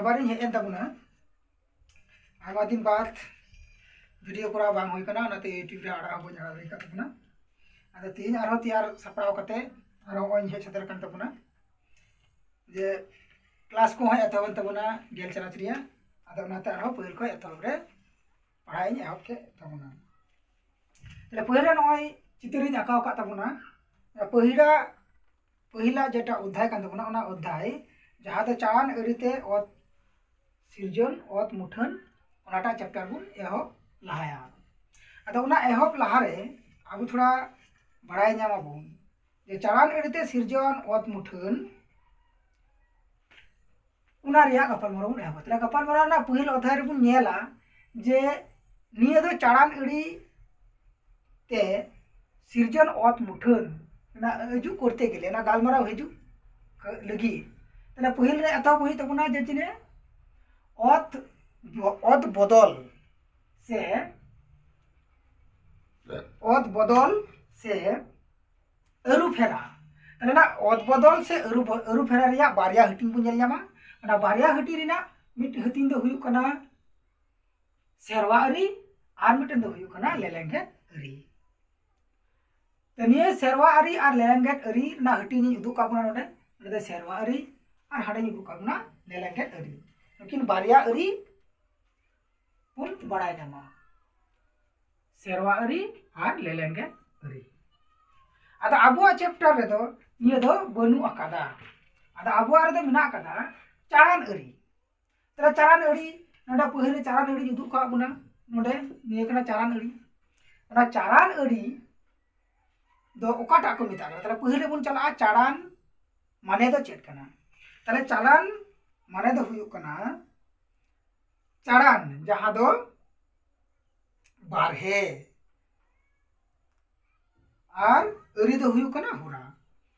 आबार हेन तबना आयमा दिन बाद वीडियो करा बांग हुई कना नाते यूट्यूब रे आड़ा बन आड़ा रे तबना आदा तीन आरो तैयार सपड़ाव कते आरो ओइन हे सदर कन तबना जे क्लास को है तबन तबना गेल चला त्रिया आदा नाते आरो पहिल को एतब रे पढ़ाई एहब के तबना तले पहिला नय चित्रिन आकाव का तबना पहिला जेटा अध्याय कान तबना ओना अध्याय जहाँ दो चारान अड़ीते ओत सिरजन ओत मुठन ओनाटा चैप्टर बुन एहब लहाया आदो ओना एहब लहारे आबो थोड़ा बड़ाई नामाबुन जे चारान अड़ीते सिरजन ओत मुठन उना रिया गपालमाराव बुन एहब तले गपालमाराव ना पहिल अध्याय रे बुन नेला जे निया दो चारान अड़ी ते सिरजन ओत मुठन ना हजू करते गेले ना गालमाराव हजू लगी तले पहिल रे एतब हुई तबना जे चिने ओत बदल से अरु फेरा तले ना ओत बदल से अरु फेरा रिया बारिया हटिंग बुन ᱧᱮᱞ ᱧᱟᱢᱟ ओना बारिया हटी रिना मिट हटिंग दो हुयु कना सेरवा अरी आर मिटन दो हुयु कना लेलेंगे अरी तनिए सेरवा अरी आर लेलेंगे अरी ना हटिंग उदुक काबुना नोडे नोडे सेरवा अरी और हाड़े उदुक काबुना लेलेंगे अरी लेकिन बारिया अरी पुन बड़ाई नामा सेरवा अरी और लेलेंगे अरी आदा आबुआ चैप्टर रे दो निये दो बनु अकादा आदा आबुआ रे दो मिना अकादा चारान अरी तले चारान अरी नोडे पहिले चारान अरी उदुक काबुना नोडे निये कना चारान अरी ओना चारान अरी दो ओकाटा को मिता तले पहिले बुन चला चारान माने दो चेक कना तले चारान माने दो हुयु कना चारान जहाँ दो बारहे और अरी दो हुयु कना होरा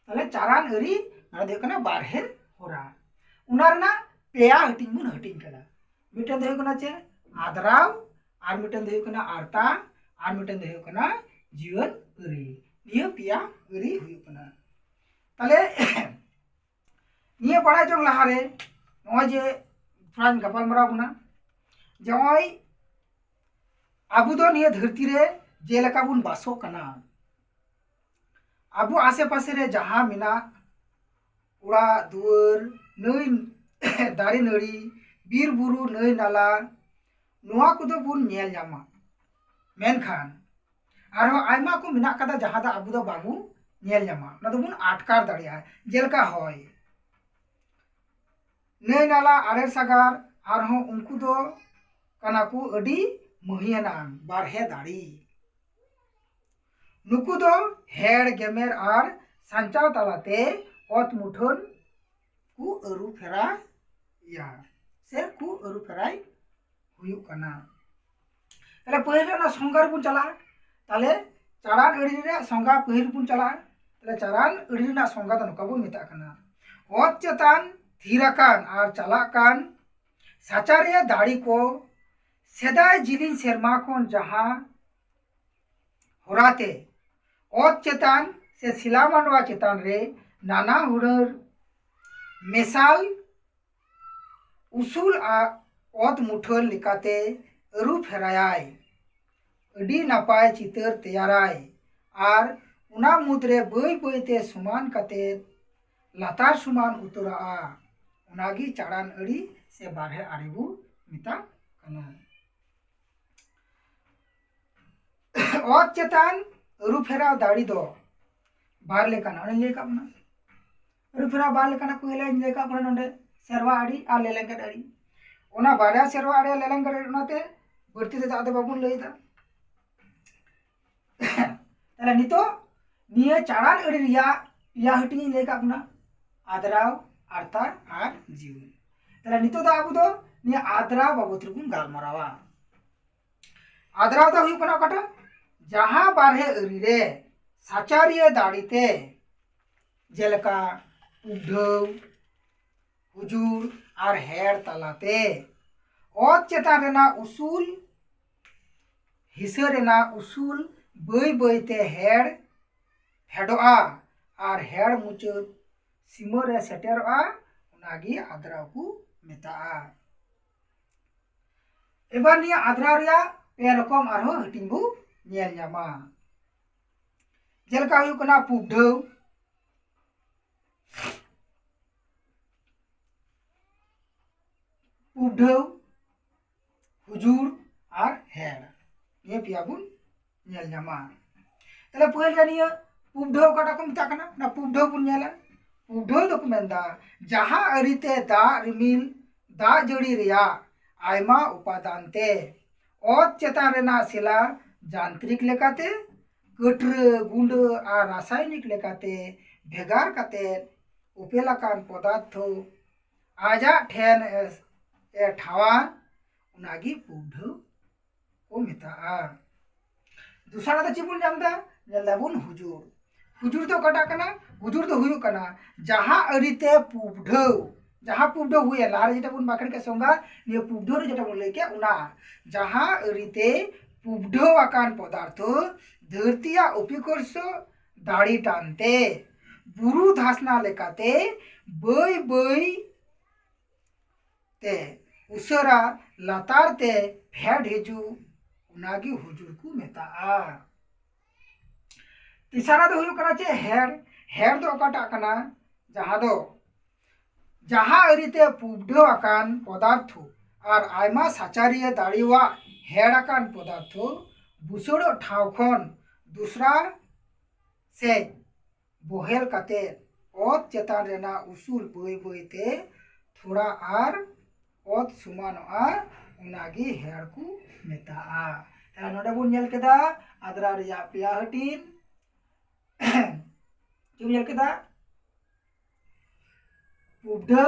तले चारान अरी ना दे कना बारहे होरा उनार ना पेया हटिंग बुन हटिंग कना मिटन दो हुयु कना चे आदराव और मिटन दो हुयु कना आरता और मिटन दो हुयु कना जीवन अरी निया पेया अरी हुयु कना तले निया बड़ा जों लहारे नय जे थोड़ा गपालमाराव बुना जय आबू दो निया धरती रे जेलका बुन बासो कना आबू आसे पासे रे जहाँ मिना उड़ा दुआर नई दारी नड़ी बीर बुरु नई नाला नुआ कुदो बुन नेल ᱧᱟᱢᱟ मेनखान आरो आयमा को मिना कदा जहाँ दा आबू दो बाबू नेल ᱧᱟᱢᱟ ना दो बुन आटकार दाड़िया जेलका होय नई नाला आड़ेर सागार आरहों उनको दो कना को अडी महियाना बारहे दाड़ी नुकु दो हेड़ गेमेर और सांचाव तालाते ओत मुठन कु अरु फेरा या से कु अरु फेराय हुयु कना तले पहिले ना संगार बुन चला तले चारान अड़ी रे संगा पहिल बुन चला तले चारान अड़ी ना संगा तो नका बुन मिता कना ओत चेतान थीराकान और चलाकान साचारिया दाड़ी को सेदाय जिलिन सेरमा खन जहाँ होराते ओत चेतान से सिला मांडवा चेतान रे नाना हुनर मेसाल उसूल ओत मुठन लिकाते अरु फेरायाय अडी नापाय चितर तैयाराय और उना मुद्रे बई बईते सुमान कते लातार सुमान उतरा उनागी चारान अड़ी से बारहे आड़ीबू मिता कना ओत चेतान अरु फेरा दाड़ी दो बार लेकाना ओने लेका बना अरु फेरा बार लेकाना पहिले लेका बना नोंडे सेरवा आड़ी आ लेलेंगे आड़ी ओना बारया सेरवा आड़ी लेलेंगे आड़ी ओनाते बर्ती से जादे बाबुन लईदा तले नितो निये चारान अड़ी रिया या हटिंग लेका बना आदराव आरता और जीवन तले नितो दा आबू दो निया आदराव बाबत रुबुन गालमारावा आदराव दा हुयु कना कटा जहाँ बारहे अरी रे साचारिया दाड़ीते जेलका उड्ढव हुजूर और हेड़ तालाते ओत चेतान रेना उसूल हिस्सा रेना उसूल बई बईते हेड़ हेडोआ और हेड़ मुचाद सीमा रे सेटेरोआ उनागी आदराव को मेताआ। एबार निया आद्रा रिया पे रकम आरो हटिंग बु नेल ᱧᱟᱢᱟ। जेलका हुयु कना पुबढौ, पुबढौ, हुजुर और हेड़ ये पिया बुन नेल ᱧᱟᱢᱟ। तले पहल जानिया पुबढौ काटा को मेता कना ना पुबढौ बुन नेला। पुबढौ दो को मेंदा जहां अरिते दा रिमिल दा जड़ी रिया आयमा उपादान ते ओत चेतान रेना सिला जांत्रिक लेकाते कट्र गुंड और रासायनिक लेकाते भेगार काते उपेलाकान पदार्थ आजा ठेन ए ठावा उनागी पुबढौ को मेताआ। दूसरा तो चिबुन जामदा जल्दाबुन हुजूर। हुजूर तो कटा कना हुजूर तो हुयु कना जहां अरिते पुबढौ जहां पुबढौ हुए लार जेटा बुन बाखड़ के संगा ये पुबढौ रे जेटा बुन लेके उना जहां अरिते पुबढौ आकान पदार्थ धरतिया उपिकर्ष दाड़ी टानते बुरु धासना लेकाते बई बई ते उसरा लातार ते फेड हिजु उनागी हुजूर को मेताआ। तीसरा दो हुयु कना चे हेड़। हेड़ दो काटा कना जहां अरिते पुबढौ आकान पदार्थ और आयमा साचारिया दाड़ीवा हेड़ आकान पदार्थ बुसड़ो ठाव खन दूसरा से बोहेल काते ओत चेतान रेना उसूल बई बई ते थोड़ा आर ओत सुमानोआ उनागी हेड़ को मेताआ। तला नोडे बुन नेल केदा आद्रा रिया पेया हटिन चुम नेल केदा पुबढौ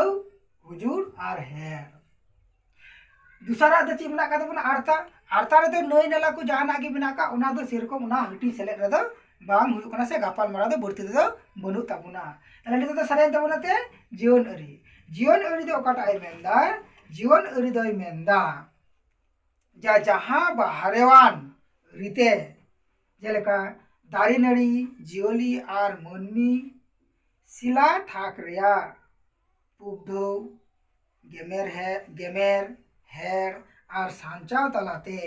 हुजूर और हेड़। दूसरा दो ची मेना का दो आरता आरता रे तो नई नेला को जहाना गे मेना का उना दो सेरकम उना हटी सेलेद रे दो बांग हुयु कना से गापाल मारा दो बर्ती दो बनु ताबुना। तले नितो दो सरेन ताबुना ते जीवन अरी। जीवन अरी दो ओकाटा आई मेंदा जीवन अरी दोय मेंदा जा जहां बाहरेवान रीते जेलेका दारी नड़ी जियोली और मनमी सिला ठाक रिया पुबढौ गेमेर हेड़ और सांचाव तलाते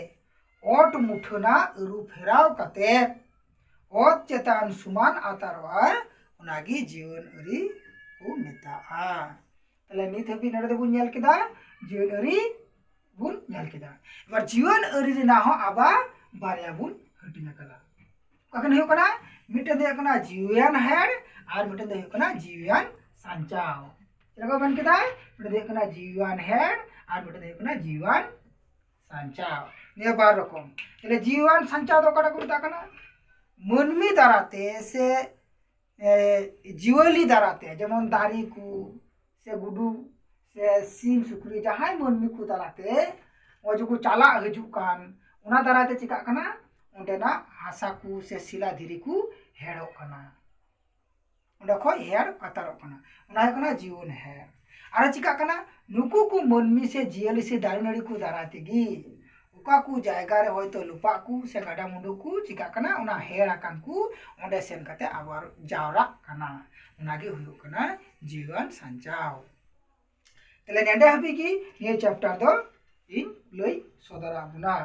ओट मुठना अरु फेराव काते ओत चेतान सुमान आतारवा उनागी जीवन अरी को मेताआ। तले नित हबी नडे बुन नेल केदा जीवन अरी बुन नेल केदा। एबार जीवन अरी रेना हो आबा बारिया बुन हटिना कला काकन हुयु कना मिटे दे कना जीवन हेड़ और मिटे दे कना जीवन सांचाव। चलो बन केदा मिटे दे कना जीवन हेड़ और मिटे दे कना जीवन सांचाव ने बार रकम। तले जीवन सांचाव दो काटा को मेता कना मनमी दाराते से जीवली दाराते जेमन दारी को से गुडू से सीम सुक्री जहां मनमी को दाराते ओजो को चाला हजू कान उना दाराते चिका कना उंडेना हासा को से सिला धीरी को हेड़ो कना उंडे खो हेड़ आतारो कना उना कना जीवन हेड़। आर चिका कना नुकु को मनमी से जियली से दारी नड़ी को दाराते गी उका को जायगा रे होयतो लुपा को से गाडा मुंडू को चिका कना उना हेड़ आकान को उंडे सेन काते आबार जावरा कना उनागे हुयु कना जीवन सांचाव। तले नेंडे हबी की ये चैप्टर दो इन लई सदरा बुना।